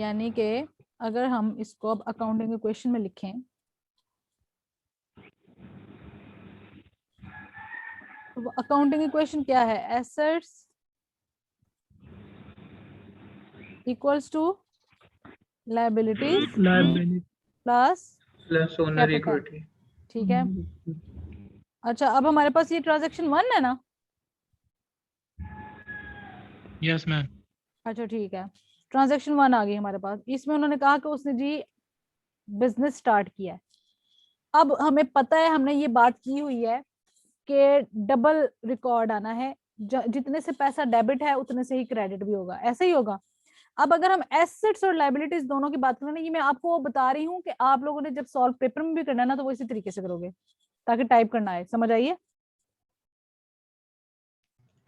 यानी कि अगर हम इसको अब अकाउंटिंग इक्वेशन में लिखें तो अकाउंटिंग इक्वेशन क्या है? Assets equals to liabilities plus owner capital. Equity. ठीक है। अच्छा, अब हमारे पास ये ट्रांजैक्शन 1 है ना? Yes ma'am. अच्छा ठीक है, ट्रांजैक्शन 1 आ गई हमारे पास। इसमें उन्होंने कहा कि उसने जी बिजनेस स्टार्ट किया है। अब हमें पता है, हमने ये बात की हुई है कि डबल रिकॉर्ड आना है, जितने से पैसा डेबिट है उतने से ही क्रेडिट भी होगा, ऐसे ही होगा। अब अगर हम एसेट्स और लायबिलिटीज दोनों की बात करें ना, ये मैं आपको बता रही हूँ कि आप लोगों ने जब सॉल्व पेपर में भी करना है ना तो वो इसी तरीके से करोगे ताकि टाइप करना आए, समझ आइए?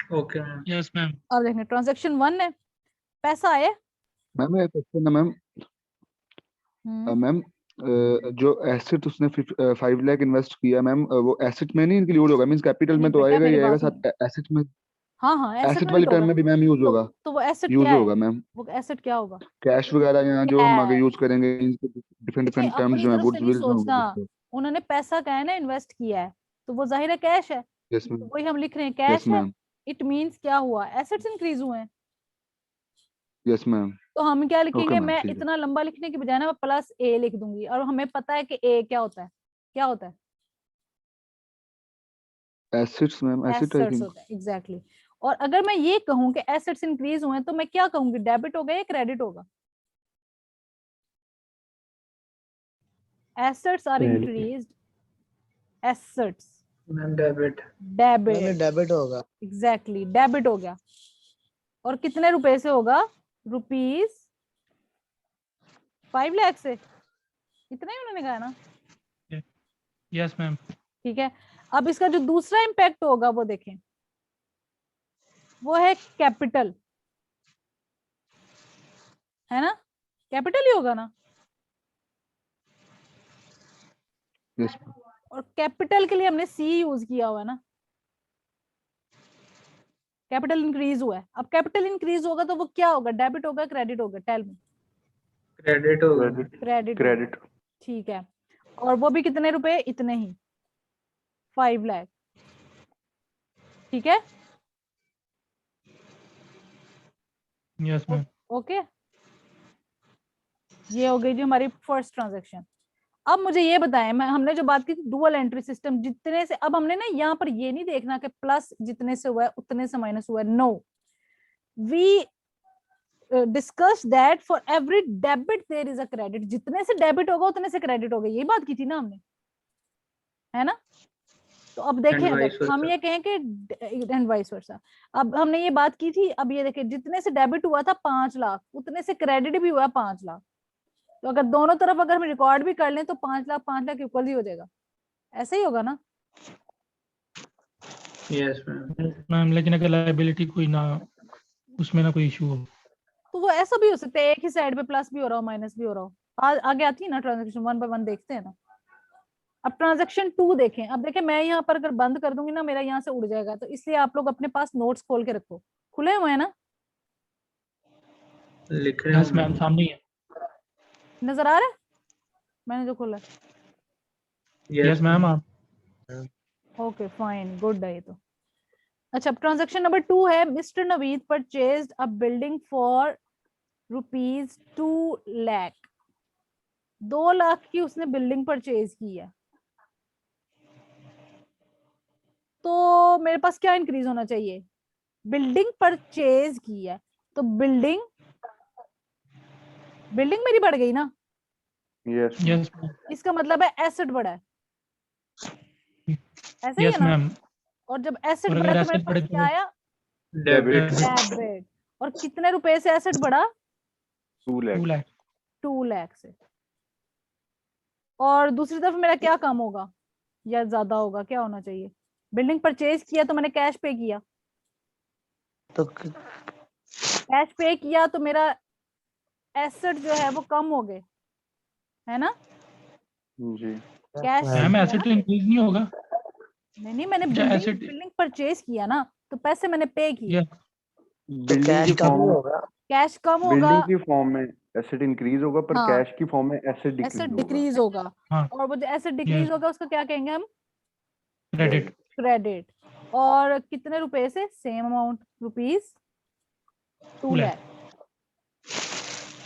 Okay ma'am. Yes ma'am. अब देखें ट्रांजैक्शन 1 है, पैसा आया। मैम एक क्वेश्चन है मैम। मैम जो एसेट उसने 5 लाख इन्वेस्ट किया मैम, वो एसेट में नहीं इंक्लूड होगा? मींस कैपिटल में तो बेटा आएगा ही मेरी आएगा, बात साथ एसेट में, हाँ हाँ एसेट एसेट में वाली तो टर्म होगा। में भी मैम यूज होगा? तो वो एसेट यूज क्या है? होगा मैम। वो एसेट क्या होगा? कैश वगैरह यहाँ जो हम आगे कैश। यूज करेंगे, डिफरेंट देखिए डिफरेंट टर्म्स अपनी जो है, तरफ से गुड्स नहीं विल्स में होंगे सोचना, कुछ तो। उन्होंने पैसा क्या है ना इन्वेस्ट किया है, तो वो जाहिर है कैश है, यस तो मैम। वही हम लिख रहे हैं यस कैश है। मैम। इट मींस क्या हुआ? एसेट्स इंक्रीज हुए हैं। Yes ma'am. तो हम क्या ओके लिखेंगे? मैम, मैं ठीक है। इतना लंबा लिखने के बजाय ना मैं प्लस ए लिख दूंगी, और हमें पता है कि ए क्या होता है, क्या होता है? एसेट्स मैम, एसेट आई एसेट्स थिंक। होता है, एग्जैक्टली। और अगर मैं ये कहूं कि एसेट्स इंक्रीज हुए हैं तो मैं क्या कहूंगी? डेबिट होगा या क्रेडिट होगा? Assets are increased, assets ma'am debit. Debit, debit होगा। एग्जैक्टली डेबिट हो गया। और कितने रुपए से होगा? रुपीज 5 लाख से, इतना ही उन्होंने कहा ना? Yes ma'am. ठीक है। अब इसका जो दूसरा इम्पैक्ट होगा वो देखें, वो है कैपिटल, है ना? कैपिटल ही होगा ना? यस। और कैपिटल के लिए हमने सी यूज किया हुआ है ना, कैपिटल इंक्रीज हुआ है। अब कैपिटल इंक्रीज होगा तो वो क्या होगा? डेबिट होगा क्रेडिट होगा? Tell me. क्रेडिट होगा। क्रेडिट। क्रेडिट। ठीक है। और वो भी कितने रुपए? इतने ही, 5 लाख। ठीक है। Yes ma'am. ओके, ये हो गई जी हमारी फर्स्ट ट्रांजैक्शन। अब मुझे ये बताएं, मैं हमने जो बात की थी डुअल एंट्री सिस्टम, जितने से, अब हमने ना यहाँ पर ये नहीं देखना कि प्लस जितने से हुआ है उतने से माइनस हुआ है, no, we discuss that for every debit there is a credit, जितने से डेबिट होगा उतने से क्रेडिट होगा, यही बात की थी ना हमने, है ना? तो अब देखें, And अगर vice हम versa. ये कहें कि एंड वाइस वर्सा, अब हमने ये बात की थी, अब ये देखें जितने से डेबिट हुआ था 5 लाख उतने से क्रेडिट भी हुआ 5 लाख, तो अगर दोनों तरफ अगर हम रिकॉर्ड भी कर लें तो 5 लाख इक्वल ही हो जाएगा, ऐसे ही होगा ना? Yes ma'am. मैम लेकिन अगर लायबिलिटी कोई ना, उसमें ना कोई इशू हो तो वो ऐसा भी हो सकता है, एक ही साइड पे प्लस भी हो रहा हो माइनस भी हो रहा हो। आगे आती है ना ट्रांजेक्शन, 1 बाय 1 देखते हैं ना। अब ट्रांजेक्शन 2 देखें। अब देखें मैं यहाँ पर अगर बंद कर दूंगी ना, मेरा यहाँ से उड़ जाएगा, तो इसलिए आप लोग अपने पास नोट्स खोल के रखो, खुले हुए हैं ना? लिख रहे यस हैं मैम, सामने ही है। नजर आ रहा है मैंने जो खोला? Yes ma'am. आप ओके फाइन, गुड है ये तो। अच्छा, ट्रांजेक्शन नंबर 2 है, mister Naveed purchased a building for ₹2 lakh, 2 lakh की उसने बिल्डिंग परचेज की है। तो मेरे पास क्या इंक्रीज होना चाहिए? बिल्डिंग परचेज की है तो बिल्डिंग मेरी बढ़ गई ना? यस। यस इसका मतलब है एसेट बढ़ा है, ऐसा ही है यस ना? मैम। और जब एसेट और बढ़ा अगर तो मेरे एसेट पास बढ़े क्या तो आया? डेबिट। डेबिट। और कितने रुपए से एसेट बढ़ा? 2 2 लाख। लाख। 2 लाख से। और दूसरी तरफ मेरा क्या कम होगा या ज्यादा होगा? क्या होना चाहिए? बिल्डिंग परचेज किया तो मैंने कैश पे किया, तो कैश पे किया तो मेरा एसेट जो है वो कम हो गए, है ना? जी। कैश मैम एसेट तो इंक्रीज नहीं होगा। नहीं, मैंने अच्छा एसेट। बिल्डिंग परचेज किया ना, तो पैसे मैंने पे किए, यस तो कैश कम ही होगा। कैश कम होगा। बिल्डिंग की फॉर्म में एसेट इंक्रीज होगा पर हाँ। कैश की फॉर्म में एसेट एसेट डिक्रीज होगा। डिक्रीज होगा, हाँ। और वो जो एसेट डिक्रीज होगा उसको क्या कहेंगे हम? क्रेडिट। क्रेडिट। और कितने रुपए से? Same amount, rupees 2 lakh.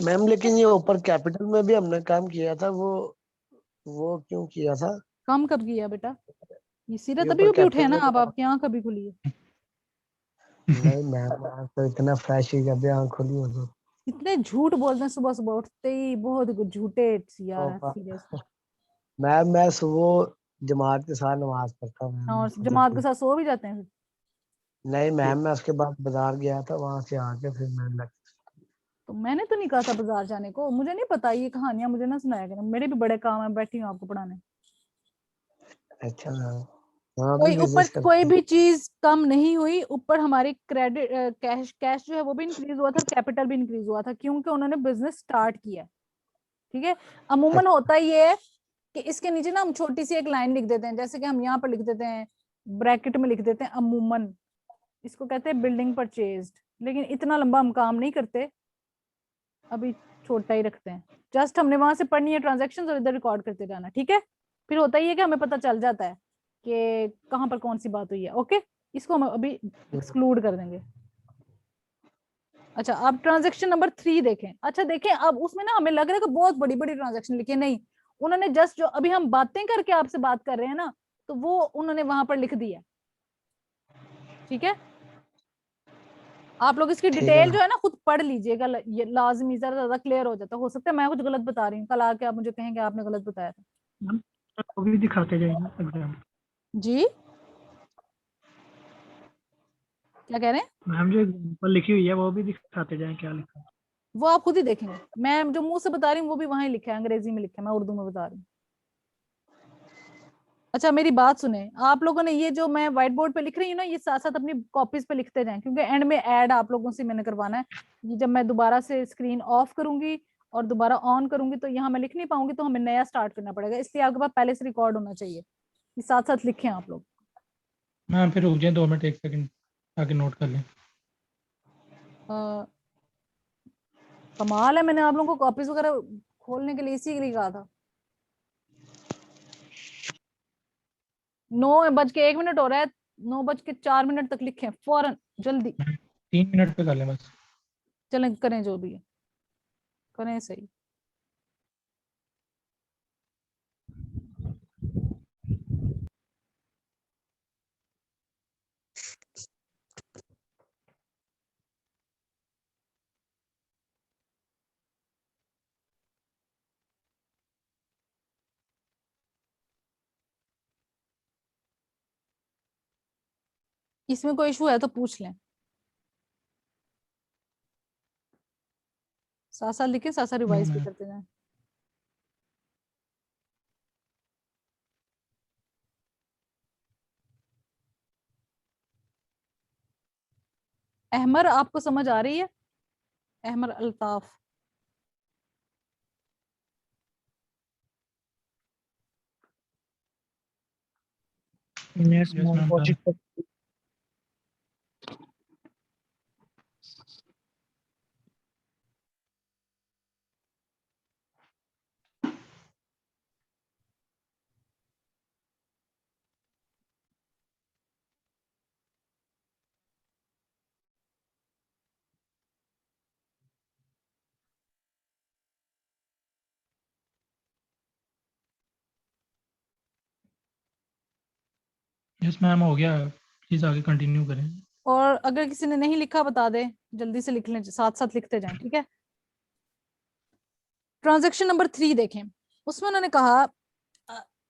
Ma'am लेकिन ये ऊपर कैपिटल में भी हमने काम किया था, वो क्यों किया था? कम कब किया बेटा? ये सीरत ये अभी ऊपर भी उठे हैं ना, कैपिटल अब आपकी आंख अभी खुली है। नहीं मैम, आज तो इतना फ्रेश ही कर दिया, आँख खुली हो तो। इतने झूठ बोलते हैं सुबह सुबह उठते ही, बहुत झूठे यार है सीरियस। मैम मैं सुबह जमात के साथ नमाज पढ़ता हूँ मैम। और जमात के साथ सो भी जाते हैं फिर? नहीं मैम, मैं उसके बाद बाजार गया था, वहां से आके फिर मैं तो मैंने तो नहीं कहा था बाजार जाने को, मुझे नहीं पता, ये कहानियां मुझे ना सुनाया करें, मेरे भी बड़े काम है, बैठी हूँ आपको पढ़ाने। अच्छा मैम, हाँ भी कोई ऊपर बिजनेस करते कोई हैं। भी चीज कम नहीं हुई, ऊपर हमारी क्रेडिट कैश जो है वो भी इंक्रीज हुआ था, कैपिटल भी इंक्रीज हुआ था, क्योंकि उन्होंने बिजनेस स्टार्ट किया। ठीक है, अमूमन होता ये है कि इसके नीचे ना हम छोटी सी एक लाइन लिख देते हैं, जैसे कि हम यहाँ पर लिख देते हैं, ब्रैकेट में लिख देते हैं अमूमन, इसको कहते हैं बिल्डिंग परचेज्ड, लेकिन इतना लंबा हम काम नहीं करते, अभी छोटा ही रखते हैं। जस्ट हमने वहां से पढ़नी है ट्रांजैक्शंस और इधर रिकॉर्ड करते जाना। ठीक है, फिर होता ही है कि हमें पता चल जाता है कि कहाँ पर कौन सी बात हुई है। ओके, इसको हम अभी एक्सक्लूड कर देंगे। अच्छा, अब ट्रांजैक्शन नंबर 3 देखें। अच्छा देखें, अब उसमें ना हमें लग रहा है कि बहुत बड़ी बड़ी ट्रांजैक्शन लिखी है, नहीं, उन्होंने जस्ट जो अभी हम बातें करके आपसे बात कर रहे हैं ना, तो वो उन्होंने वहां पर लिख दिया। ठीक है, आप लोग इसकी ठीक है डिटेल मैम। जो है ना खुद पढ़ लीजिएगा, ये लाजमी, ज्यादा क्लियर हो जाता है। हो सकता है मैं कुछ गलत बता रही हूँ, कल आके आप मुझे कहेंगे आपने गलत बताया था। वो भी दिखाते जाएंगे एग्जाम। जी क्या कह रहे हैं? मैम जो एग्जाम्पल लिखी हुई है वो भी दिखाते जाएं क्या लिखा है। वो आप खुद ही देखेंगे, मैं जो मुंह से बता रही हूँ वो भी वहां ही लिखा है, अंग्रेजी में लिखा है, मैं उर्दू में बता रही हूँ। अच्छा मेरी बात सुने, आप लोगों ने ये जो मैं व्हाइट बोर्ड पे लिख रही हूँ ना, ये साथ साथ अपनी कॉपीज पे लिखते जाएं, क्योंकि एंड में ऐड आप लोगों से मैंने करवाना है। ये जब मैं दोबारा से स्क्रीन ऑफ करूंगी और दोबारा ऑन करूंगी तो यहाँ मैं लिख नहीं पाऊंगी, तो हमें नया स्टार्ट करना पड़ेगा, इसलिए आपके पास पहले से रिकॉर्ड होना चाहिए। ये साथ साथ लिखें आप लोग। मैम फिर रुक जाए 2 मिनट 1 सेकंड ताकि नोट कर लें। कमाल है, मैंने आप लोगों को कॉपीज वगैरह खोलने के लिए इसी के लिए कहा था। 9:01 हो रहा है, 9:04 तक लिखें फौरन, जल्दी। 3 मिनट पे कर लें बस। चलें, करें जो भी है, करें सही। इसमें कोई इशू है तो पूछ लें, साथ साथ लिखे, साथ साथ रिवाइज भी करते जाएं। अहमर आपको समझ आ रही है? Ahmar Altaf, yes ma'am. Yes ma'am हो गया, प्लीज आगे कंटिन्यू करें। और अगर किसी ने नहीं लिखा बता दे, जल्दी से लिख लें, साथ साथ लिखते जाएं। ठीक है, ट्रांजैक्शन नंबर 3 देखें, उसमें उन्होंने कहा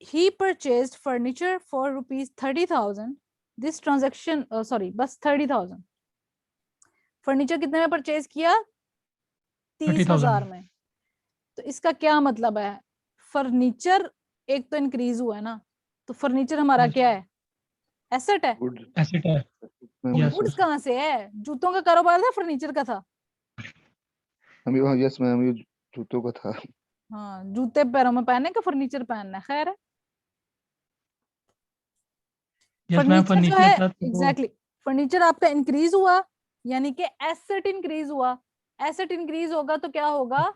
he purchased furniture for ₹30,000। This transaction sorry बस 30,000। फर्नीचर कितने में परचेज किया? 30,000 में। तो इसका क्या मतलब है? फर्नीचर एक तो इंक्रीज हुआ है ना, तो फर्नीचर हमारा क्या है? एसेट है। एसेट है। मैम गुड्स कहाँ से है? जूतों का कारोबार था, फर्नीचर का था? यस मैम, ये जूतों का था। हाँ, जूते पैरों में पहनने का, फर्नीचर पहनना है, खैर है। यस मैम फर्नीचर जो है फर्नीचर था तो एग्जैक्टली, फर्नीचर आपका इंक्रीज हुआ, यानी कि एसेट इंक्रीज हुआ। एसेट इंक्रीज होगा तो क्या होगा?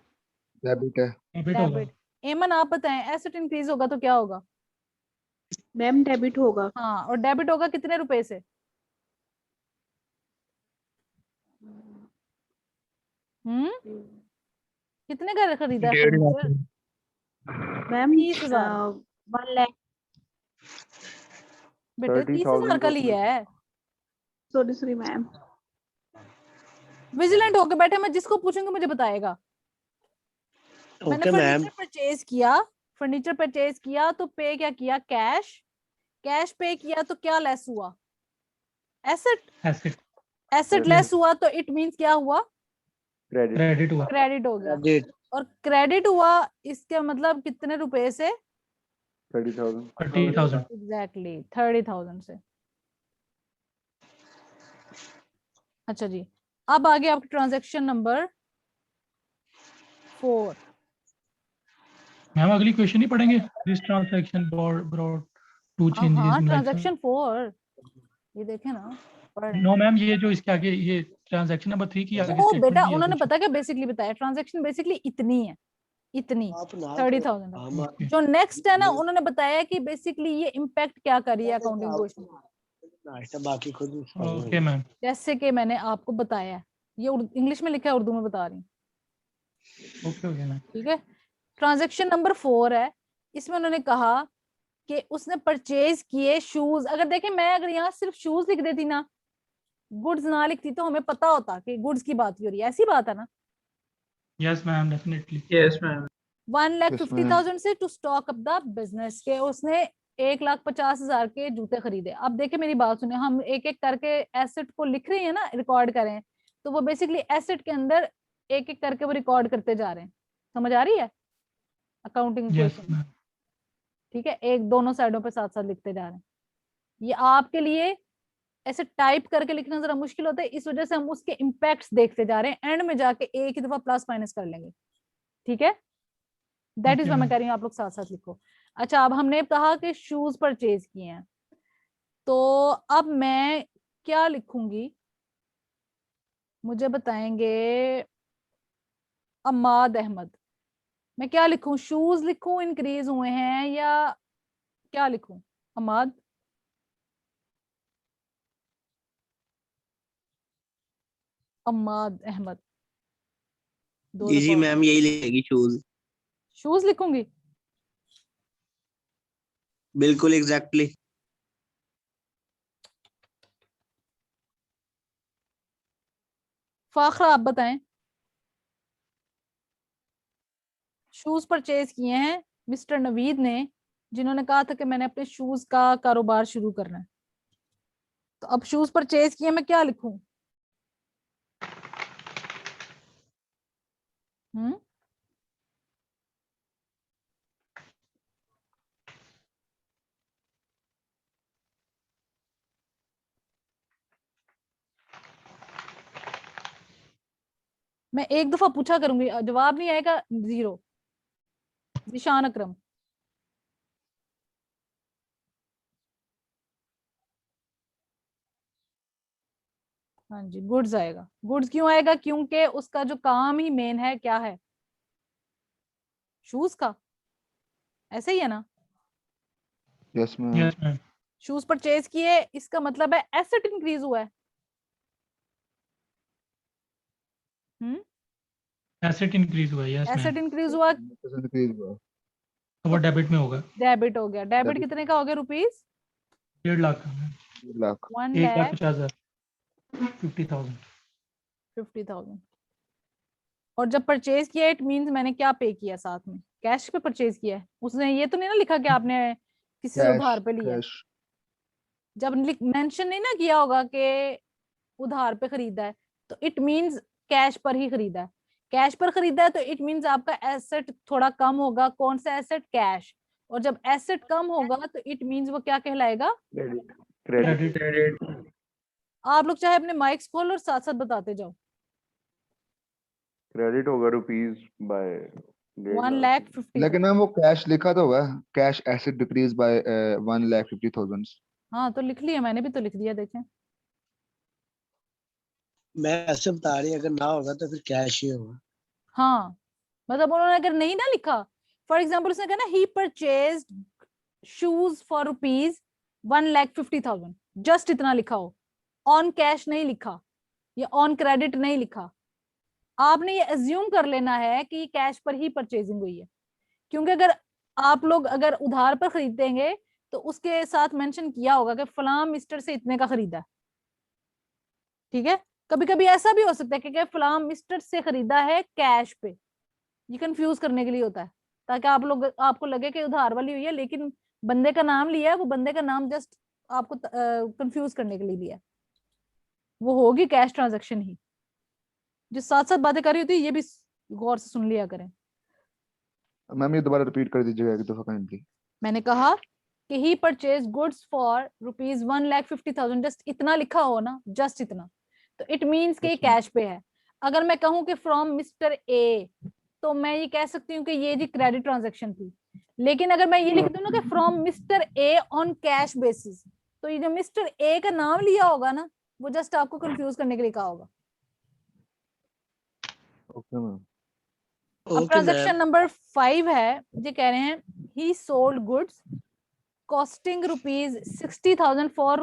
डेबिट है। डेबिट होगा। डेबिट। एमन आप बताएं, एसेट इंक्रीज होगा तो क्या होगा? मैम डेबिट होगा। हाँ, और डेबिट होगा कितने रुपए से? कितने का खरीदा है 1.5 लाख। फर्नीचर? मैम 30,000। 1 लाख। बेटे 30,000 का लिया है। Sorry ma'am. विजिलेंट होके बैठे, मैं जिसको पूछूंगी मुझे बताएगा। मैंने ओके मैम। फर्नीचर परचेज किया तो पे क्या किया? कैश। कैश पे किया तो क्या लेस हुआ? एसेट। एसेट। एसेट लेस हुआ तो इट मींस क्या हुआ? क्रेडिट। क्रेडिट हुआ। क्रेडिट हो गया। क्रेडिट। और क्रेडिट हुआ इसका मतलब कितने रुपए से? 30,000। 30,000। एग्जैक्टली 30,000 से। अच्छा जी, अब आगे आपकी ट्रांजैक्शन नंबर 4। मैम अगली क्वेश्चन ही पढ़ेंगे। This transaction brought to changes हाँ, इन ट्रांजैक्शन 4 ये देखे ना, पढ़ रहे नो हैं। मैम, ये जो इसके आगे ये ट्रांजैक्शन नंबर 3 की आगे ओ स्टेटमेंट बेटा, भी है उन्होंने कुछ। पता क्या बेसिकली बताया? ट्रांजैक्शन बेसिकली इतनी है, इतनी आप ना 30,000 है। हम जो नेक्स्ट है ना, उन्होंने बताया कि बेसिकली ये इम्पैक्ट क्या कर रही है अकाउंटिंग क्वेश्चन। नाश्ता बाकी खुद ही समझ ओके लेंगे। मैम। जैसे कि मैंने आपको बताया है, ये इंग्लिश में लिखा है, उर्दू में बता रही हूँ। Okay okay ma'am. ठीक है। ट्रांजैक्शन नंबर 4 है। इसमें उन्होंने कहा कि उसने परचेज किए शूज। अगर देखें, मैं अगर यहाँ सिर्फ शूज लिख देती ना, गुड्स ना लिखती, तो हमें पता होता कि गुड्स की बात हो रही है। ऐसी बात है ना। Yes ma'am, definitely. Yes, ma'am. 1,50,000 से to stock up the business के उसने 1,50,000 के जूते खरीदे। अब देखे, मेरी बात सुने, हम एक एक करके एसेट को लिख रहे हैं ना, रिकॉर्ड कर रहे हैं, तो वो बेसिकली एसेट के अंदर एक एक करके वो रिकॉर्ड करते जा रहे हैं। समझ आ रही है अकाउंटिंग यस क्वेश्चन? मैम। ठीक है, एक दोनों साइडों पे साथ साथ लिखते जा रहे हैं। ये आपके लिए ऐसे टाइप करके लिखना जरा मुश्किल होता है, इस वजह से हम उसके इम्पैक्ट्स देखते जा रहे हैं। एंड में जाके एक ही दफा प्लस माइनस कर लेंगे। ठीक है, दैट इज Okay, मैं मैम। कह रही हूँ, आप लोग साथ साथ लिखो। अच्छा, अब हमने कहा कि शूज परचेज किए हैं, तो अब मैं क्या लिखूंगी मुझे बताएंगे अम्माद अहमद। मैं क्या लिखूं? शूज लिखूं इंक्रीज हुए हैं, या क्या लिखूं? अम्माद। अम्माद अहमद, दो जी दफा मैम, यही लेगी शूज। शूज लिखूंगी। बिल्कुल एग्जैक्टली। फाखरा आप बताएं। शूज परचेज किए हैं मिस्टर नवीद ने, जिन्होंने कहा था कि मैंने अपने शूज का कारोबार शुरू करना है। तो अब शूज परचेज किए, मैं क्या लिखूं? हम्म मैं एक दफा पूछा करूंगी, जवाब नहीं आएगा 0। जिशान अकरम। हाँ जी, गुड्स आएगा। गुड्स क्यों आएगा? क्योंकि उसका जो काम ही मेन है क्या है? शूज का। ऐसे ही है ना? Yes ma'am. Yes ma'am. Shoes purchase किए, इसका मतलब है एसेट इंक्रीज हुआ है। एसेट इंक्रीज हुआ है। Yes asset ma'am. इंक्रीज हुआ, इंक्रीज हुआ। तो वो डेबिट में होगा। डेबिट हो गया। Debit Debit। कितने का हो गया? रुपीज 1.5 लाख का मैम। 1 लाख। 1,50,000। 50,000। 1,50,000। और जब परचेज किया, इट मींस मैंने क्या पे किया साथ में? कैश पे परचेज किया है। उसने ये तो नहीं ना लिखा कि आपने किसी से कैश उधार पे लिया है। कैश। जब मेंशन नहीं ना किया होगा कि उधार पे खरीदा है, तो इट मींस कैश पर ही खरीदा है। कैश पर खरीदा है तो इट मींस आपका एसेट थोड़ा कम होगा। कौन सा एसेट? कैश। और जब एसेट कम होगा तो इट मींस वो क्या कहलाएगा? क्रेडिट। क्रेडिट। क्रेडिट। Credit. आप लोग चाहे अपने माइक्स खोलो और साथ साथ बताते जाओ। क्रेडिट होगा रुपीज बाय 1.5 लाख। 1,50,000। लेकिन मैम वो कैश लिखा तो हुआ है, कैश एसेट डिक्रीज बाय 1,50,000। हाँ, तो लिख लिया, मैंने भी तो लिख दिया, देखें। मैं ऐसे बता रही, अगर ना होगा तो फिर कैश ही होगा। हाँ, मतलब उन्होंने अगर नहीं ना लिखा, फॉर एग्जाम्पल उसने कहा ना ही परचेज्ड शूज फॉर ₹1,50,000, जस्ट इतना लिखा हो, ऑन कैश नहीं लिखा या ऑन क्रेडिट नहीं लिखा, आपने ये अज्यूम कर लेना है कि कैश पर ही परचेजिंग हुई है, क्योंकि अगर आप लोग अगर उधार पर खरीदेंगे तो उसके साथ मेंशन किया होगा कि फलां मिस्टर से इतने का खरीदा, ठीक है। कभी कभी ऐसा भी हो सकता है कि फलां मिस्टर से खरीदा है कैश पे, ये कंफ्यूज करने के लिए होता है, ताकि आप लोग आपको लगे कि उधार वाली हुई है लेकिन बंदे का नाम लिया है, वो बंदे का नाम जस्ट आपको कंफ्यूज करने के लिए लिया है, वो होगी कैश ट्रांजैक्शन ही। जो साथ साथ बातें कर रही होती है ये भी गौर से सुन लिया करें। मैम ये दोबारा रिपीट कर दीजिएगा एक दफा काइंडली। मैंने कहा कि ही परचेज गुड्स फॉर ₹1,50,000, जस्ट इतना लिखा हो ना, जस्ट इतना, तो इट मीन्स कि Yes, ma'am. कैश पे है। अगर मैं कहूं कि फ्रॉम मिस्टर ए, तो मैं ये कह सकती हूँ कि ये जी क्रेडिट ट्रांजैक्शन थी, लेकिन अगर मैं ये लिख दूं ना कि from mister A on cash basis, तो ये जो मिस्टर ए का नाम लिया होगा ना, वो जस्ट आपको कंफ्यूज करने के लिए कहा होगा। Okay ma'am. अब ओके ट्रांजैक्शन मैम। नंबर 5 है, ये कह रहे हैं ही sold goods costing ₹60,000 for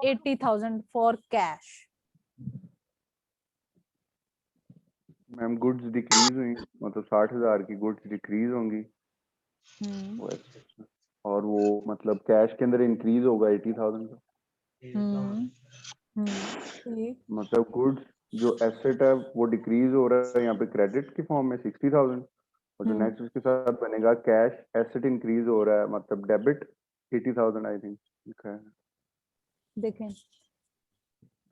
₹80,000 for cash. Ma'am goods decrease हुई, मतलब 60,000 की गुड्स डिक्रीज होंगी वो ऐसे। और वो मतलब कैश के अंदर इंक्रीज होगा 80,000 का। ठीक। मतलब गुड्स जो एसेट है वो डिक्रीज हो रहा है यहाँ पे क्रेडिट की फॉर्म में 60,000, और जो नेक्स्ट उसके साथ बनेगा कैश एसेट इंक्रीज हो रहा है, मतलब डेबिट 80,000 आई थिंक लिखा है। देखें,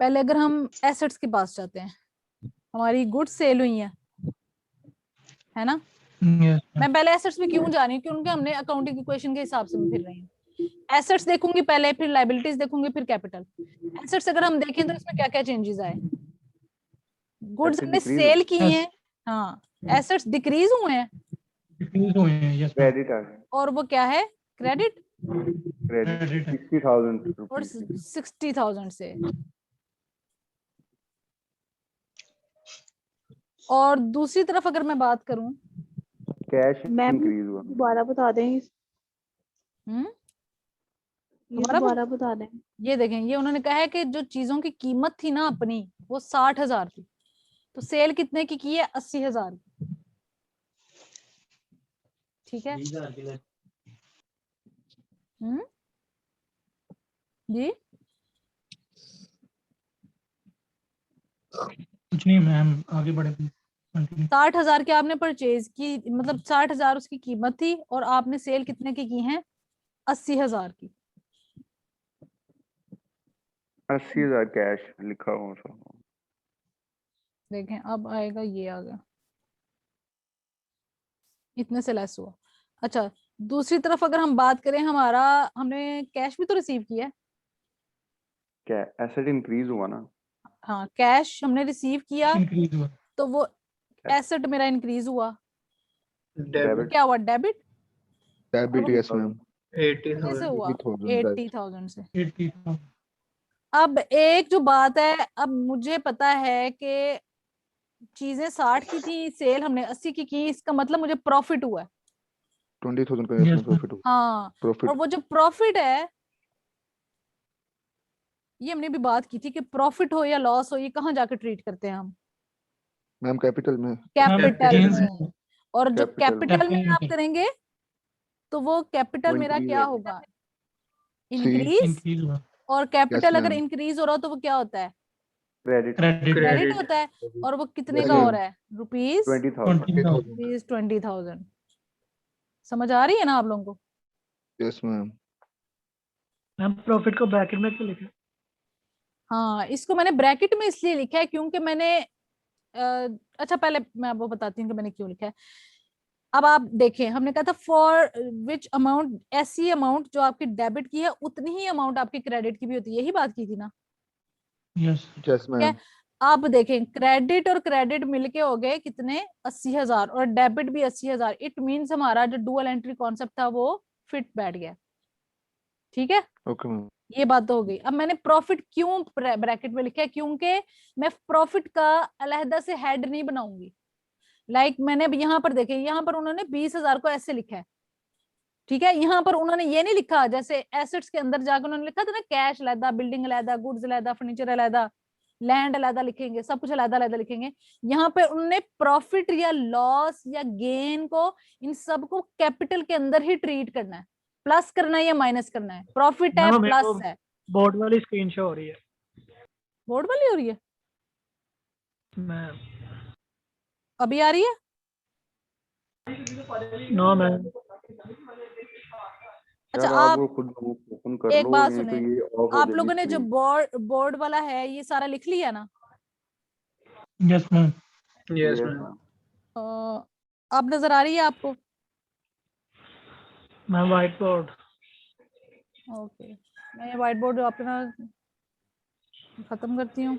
पहले अगर हम एसेट्स के पास जाते हैं, हमारी गुड्स सेल हुई है ना। Yes, मैं पहले एसेट्स में क्यों जा रही हूँ, क्योंकि हमने अकाउंटिंग इक्वेशन के हिसाब से फिर रही हूँ। एसेट्स देखूंगी पहले, फिर लायबिलिटीज देखूंगी, फिर कैपिटल। एसेट्स अगर हम देखें तो इसमें क्या क्या चेंजेस आए, गुड्स Asset हमने decrease सेल की Yes. हैं, हाँ, एसेट्स डिक्रीज हुए हैं, decrease हुए हैं, yes, ma'am. क्रेडिट आ गया, और वो क्या है, क्रेडिट, क्रेडिट Credit है। 60,000 और रुपीज। 60,000 से। और दूसरी तरफ अगर मैं बात करूं, कैश मैम इंक्रीज हुआ। दोबारा बता दें, ये दोबारा बता दें। ये देखें, ये उन्होंने कहा है कि जो चीजों की कीमत थी ना अपनी, वो 60,000 थी, तो सेल कितने की है, 80,000 की, ठीक है। जी कुछ नहीं मैम, आगे बढ़े please. Continue. 60,000 की आपने परचेज की, मतलब 60,000 उसकी कीमत थी, और आपने सेल कितने की हैं, 80,000 की। 80,000 कैश लिखा हुआ था। देखें अब आएगा, ये आ गया, इतने से लेस हुआ। अच्छा, दूसरी तरफ अगर हम बात करें, हमारा हमने कैश भी तो रिसीव किया है, क्या एसेट इंक्रीज हुआ ना। हाँ, कैश हमने रिसीव किया, Increase हुआ। तो वो एसेट मेरा इंक्रीज हुआ, डेबिट क्या हुआ, डेबिट, डेबिट और यस मैम। कितने से 80,000 हुआ, 80,000 राइट। 80,000 से। 80,000. अब एक जो बात है, अब मुझे पता है कि चीजें 60 की थी, सेल हमने 80 की, इसका मतलब मुझे प्रॉफिट हुआ है, 20,000 का यस Yes, मैम प्रॉफिट हुआ। हाँ। और प्रॉफिट वो जो प्रॉफिट है, ये हमने भी बात की थी कि प्रॉफिट हो या लॉस हो, ये कहाँ जाकर ट्रीट करते हैं हम, मैम कैपिटल में। कैपिटल gains में। और जो Capital में। कैपिटल में Capital आप में। करेंगे, तो वो कैपिटल वो मेरा increase क्या होगा। होगा, इंक्रीज, Increase हुआ। और यस कैपिटल अगर मैम। इंक्रीज हो रहा हो तो वो क्या होता है, क्रेडिट Credit. क्रेडिट क्रेडिट होता है। और वो कितने यस का हो मैम। रहा है, ₹20,000, 20,000। 20,000. 20,000। समझ आ रही है ना आप लोगों को। Yes ma'am. मैम प्रॉफिट को ब्रैकेट में क्यों लिखा? हाँ, इसको मैंने ब्रैकेट में इसलिए लिखा है क्योंकि मैंने अच्छा, पहले मैं आपको बताती हूँ कि मैंने क्यों लिखा है। अब आप देखें, हमने कहा था फॉर विच अमाउंट, ऐसी अमाउंट जो आपकी डेबिट की है उतनी ही अमाउंट आपकी क्रेडिट की भी होती है, यही बात की थी ना। Yes. यस ठीक है, मैम। आप देखें, क्रेडिट और क्रेडिट मिलके हो गए कितने, 80,000, और डेबिट भी 80,000। इट मीन्स हमारा जो डुअल एंट्री कॉन्सेप्ट था वो फिट बैठ गया, ठीक है। Okay ma'am. ये बात तो हो गई। अब मैंने प्रॉफिट क्यों ब्रैकेट में लिखा है, क्योंकि मैं प्रॉफिट का अलहदा से हेड नहीं बनाऊंगी, लाइक मैंने अब यहाँ पर देखे, यहाँ पर उन्होंने 20,000 को ऐसे लिखा है, ठीक है। यहाँ पर उन्होंने ये नहीं लिखा जैसे एसेट्स के अंदर जाकर उन्होंने लिखा था ना, कैश अलहदा, बिल्डिंग अलहदा, गुड्स अलहदा, फर्नीचर अलहदा, लैंड अलहदा लिखेंगे, सब कुछ अलहदा अलहदा लिखेंगे। यहाँ पे उन्होंने प्रॉफिट या लॉस या गेन को, इन सब को कैपिटल के अंदर ही ट्रीट करना है, प्लस करना है या माइनस करना है। प्रॉफिट है, प्लस है। बोर्ड वाली स्क्रीन शो हो रही है। बोर्ड वाली हो रही है, मैं अभी आ रही है? No ma'am. अच्छा, यार आप वो खुद ओपन कर एक लो, बात नहीं तो सुने, ये ऑफ हो आप जाएगी लोगों ने जो screen। बोर्ड वाला है ये सारा लिख लिया ना? Yes ma'am. Yes Yes, ma'am. ma'am। अब नजर आ रही है आपको? Ma'am white board. ओके, मैं ये व्हाइट बोर्ड अपना खत्म करती हूँ।